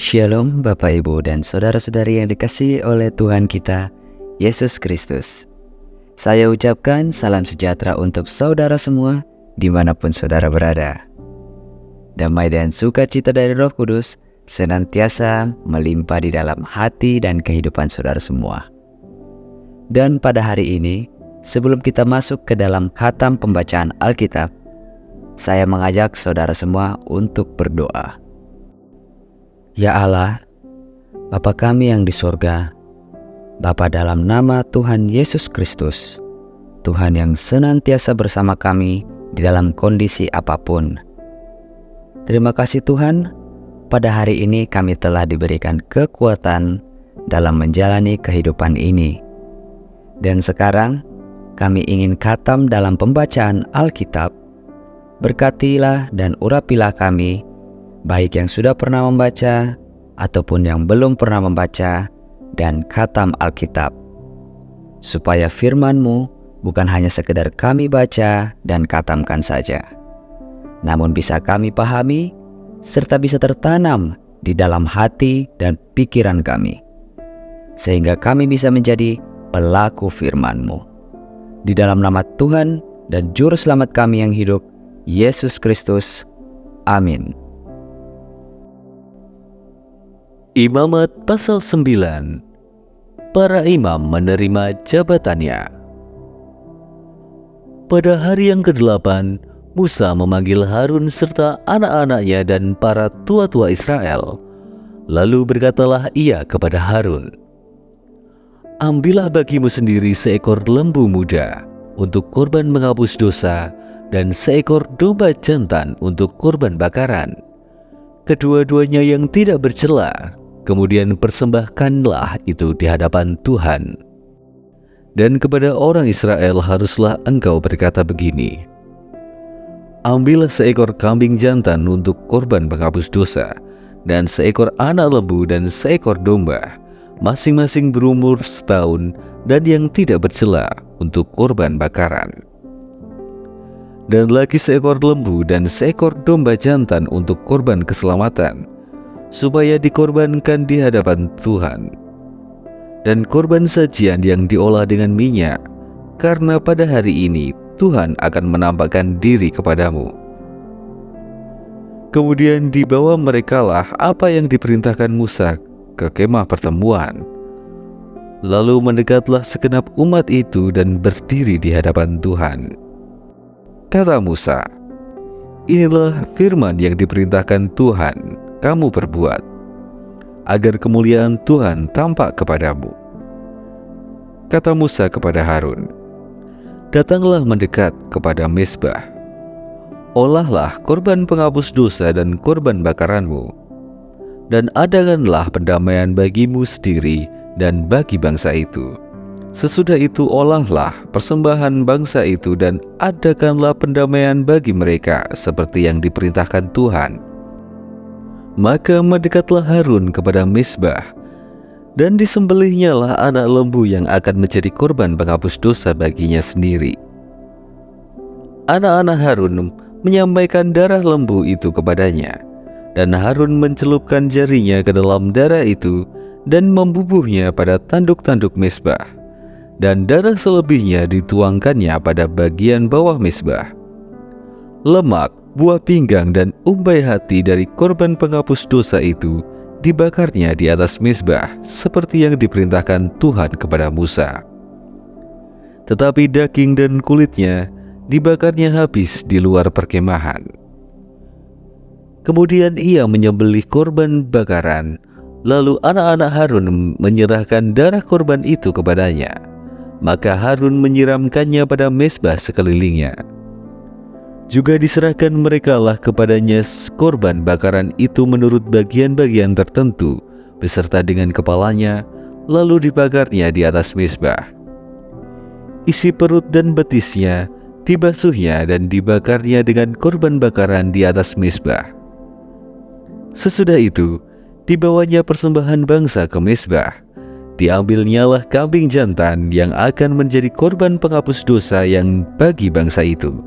Shalom Bapak Ibu dan Saudara-saudari yang dikasihi oleh Tuhan kita, Yesus Kristus. Saya ucapkan salam sejahtera untuk saudara semua dimanapun saudara berada. Damai dan sukacita dari Roh Kudus senantiasa melimpah di dalam hati dan kehidupan saudara semua. Dan pada hari ini, sebelum kita masuk ke dalam khatam pembacaan Alkitab, saya mengajak saudara semua untuk berdoa. Ya Allah, Bapa kami yang di sorga, Bapa dalam nama Tuhan Yesus Kristus, Tuhan yang senantiasa bersama kami di dalam kondisi apapun. Terima kasih Tuhan, pada hari ini kami telah diberikan kekuatan dalam menjalani kehidupan ini. Dan sekarang kami ingin khatam dalam pembacaan Alkitab. Berkatilah dan urapilah kami, baik yang sudah pernah membaca ataupun yang belum pernah membaca dan khatam Alkitab, supaya firman-Mu bukan hanya sekedar kami baca dan khatamkan saja, namun bisa kami pahami serta bisa tertanam di dalam hati dan pikiran kami, sehingga kami bisa menjadi pelaku firman-Mu. Di dalam nama Tuhan dan Juru Selamat kami yang hidup, Yesus Kristus. Amin. Imamat pasal 9. Para imam menerima jabatannya. Pada hari yang ke-8, Musa memanggil Harun serta anak-anaknya dan para tua-tua Israel. Lalu berkatalah ia kepada Harun, "Ambillah bagimu sendiri seekor lembu muda untuk korban menghapus dosa dan seekor domba jantan untuk korban bakaran, kedua-duanya yang tidak bercela. Kemudian persembahkanlah itu di hadapan Tuhan. Dan kepada orang Israel haruslah engkau berkata begini, ambillah seekor kambing jantan untuk korban penghapus dosa, dan seekor anak lembu dan seekor domba, masing-masing berumur setahun dan yang tidak bercela untuk korban bakaran. Dan lagi seekor lembu dan seekor domba jantan untuk korban keselamatan, supaya dikorbankan di hadapan Tuhan. Dan korban sajian yang diolah dengan minyak, karena pada hari ini Tuhan akan menampakkan diri kepadamu." Kemudian dibawa merekalah apa yang diperintahkan Musa ke kemah pertemuan. Lalu mendekatlah segenap umat itu dan berdiri di hadapan Tuhan. Kata Musa, "Inilah firman yang diperintahkan Tuhan kamu perbuat, agar kemuliaan Tuhan tampak kepadamu." Kata Musa kepada Harun, "Datanglah mendekat kepada mezbah, olahlah korban penghapus dosa dan korban bakaranmu, dan adakanlah pendamaian bagimu sendiri dan bagi bangsa itu. Sesudah itu olahlah persembahan bangsa itu dan adakanlah pendamaian bagi mereka seperti yang diperintahkan Tuhan." Maka mendekatlah Harun kepada mezbah, dan disembelihnyalah anak lembu yang akan menjadi korban penghapus dosa baginya sendiri. Anak-anak Harun menyampaikan darah lembu itu kepadanya, dan Harun mencelupkan jarinya ke dalam darah itu dan membubuhnya pada tanduk-tanduk mezbah, dan darah selebihnya dituangkannya pada bagian bawah mezbah. Lemak, buah pinggang dan umbai hati dari korban penghapus dosa itu dibakarnya di atas mezbah seperti yang diperintahkan Tuhan kepada Musa. Tetapi daging dan kulitnya dibakarnya habis di luar perkemahan. Kemudian ia menyembelih korban bakaran, lalu anak-anak Harun menyerahkan darah korban itu kepadanya. Maka Harun menyiramkannya pada mezbah sekelilingnya. Juga diserahkan merekalah kepadanya korban bakaran itu menurut bagian-bagian tertentu, beserta dengan kepalanya, lalu dibakarnya di atas mezbah. Isi perut dan betisnya dibasuhnya dan dibakarnya dengan korban bakaran di atas mezbah. Sesudah itu, dibawanya persembahan bangsa ke mezbah. Diambilnyalah kambing jantan yang akan menjadi korban penghapus dosa yang bagi bangsa itu.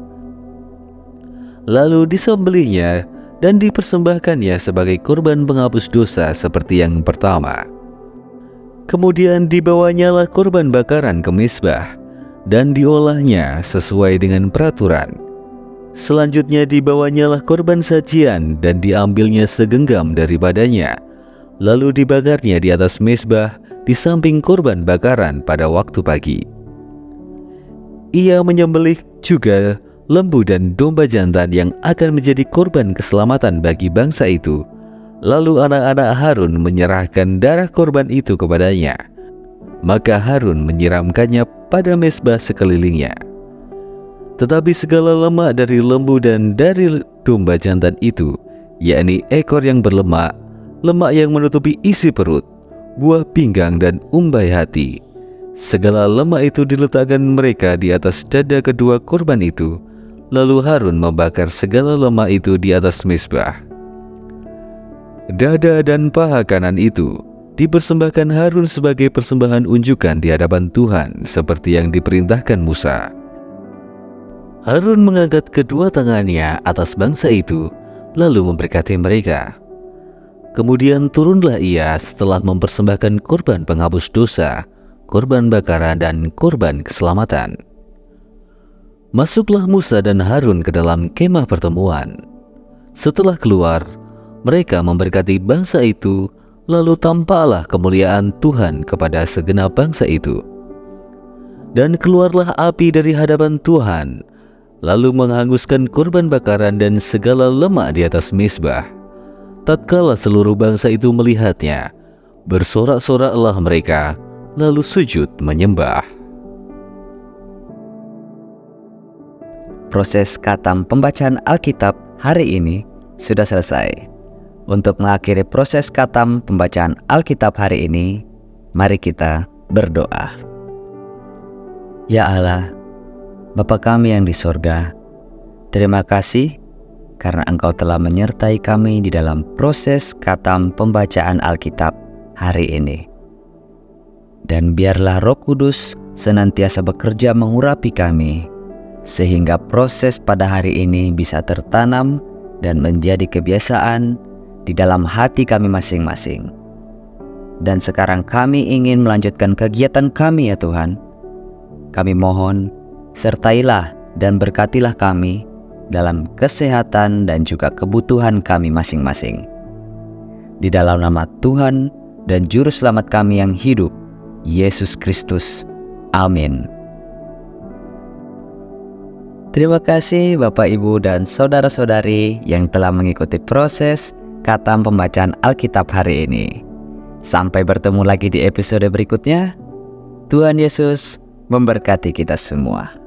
Lalu disembelihnya dan dipersembahkannya sebagai korban penghapus dosa seperti yang pertama. Kemudian dibawanyalah korban bakaran ke mezbah dan diolahnya sesuai dengan peraturan. Selanjutnya dibawanyalah korban sajian dan diambilnya segenggam daripadanya, lalu dibakarnya di atas mezbah di samping korban bakaran pada waktu pagi. Ia menyembelih juga lembu dan domba jantan yang akan menjadi korban keselamatan bagi bangsa itu. Lalu anak-anak Harun menyerahkan darah korban itu kepadanya. Maka Harun menyiramkannya pada mezbah sekelilingnya. Tetapi segala lemak dari lembu dan dari domba jantan itu, yakni ekor yang berlemak, lemak yang menutupi isi perut, buah pinggang dan umbai hati, segala lemak itu diletakkan mereka di atas dada kedua korban itu. Lalu Harun membakar segala lemak itu di atas mezbah. Dada dan paha kanan itu dipersembahkan Harun sebagai persembahan unjukan di hadapan Tuhan seperti yang diperintahkan Musa. Harun mengangkat kedua tangannya atas bangsa itu lalu memberkati mereka. Kemudian turunlah ia setelah mempersembahkan korban penghapus dosa, korban bakaran dan korban keselamatan. Masuklah Musa dan Harun ke dalam kemah pertemuan. Setelah keluar, mereka memberkati bangsa itu, lalu tampaklah kemuliaan Tuhan kepada segenap bangsa itu. Dan keluarlah api dari hadapan Tuhan, lalu menghanguskan korban bakaran dan segala lemak di atas mezbah. Tatkala seluruh bangsa itu melihatnya, bersorak-soraklah mereka, lalu sujud menyembah. Proses khatam pembacaan Alkitab hari ini sudah selesai. Untuk mengakhiri proses khatam pembacaan Alkitab hari ini, mari kita berdoa. Ya Allah, Bapa kami yang di sorga, terima kasih karena Engkau telah menyertai kami di dalam proses khatam pembacaan Alkitab hari ini. Dan biarlah Roh Kudus senantiasa bekerja mengurapi kami, sehingga proses pada hari ini bisa tertanam dan menjadi kebiasaan di dalam hati kami masing-masing. Dan sekarang kami ingin melanjutkan kegiatan kami ya Tuhan. Kami mohon, sertailah dan berkatilah kami dalam kesehatan dan juga kebutuhan kami masing-masing. Di dalam nama Tuhan dan Juru Selamat kami yang hidup, Yesus Kristus. Amin. Terima kasih Bapak, Ibu, dan saudara-saudari yang telah mengikuti proses khatam pembacaan Alkitab hari ini. Sampai bertemu lagi di episode berikutnya. Tuhan Yesus memberkati kita semua.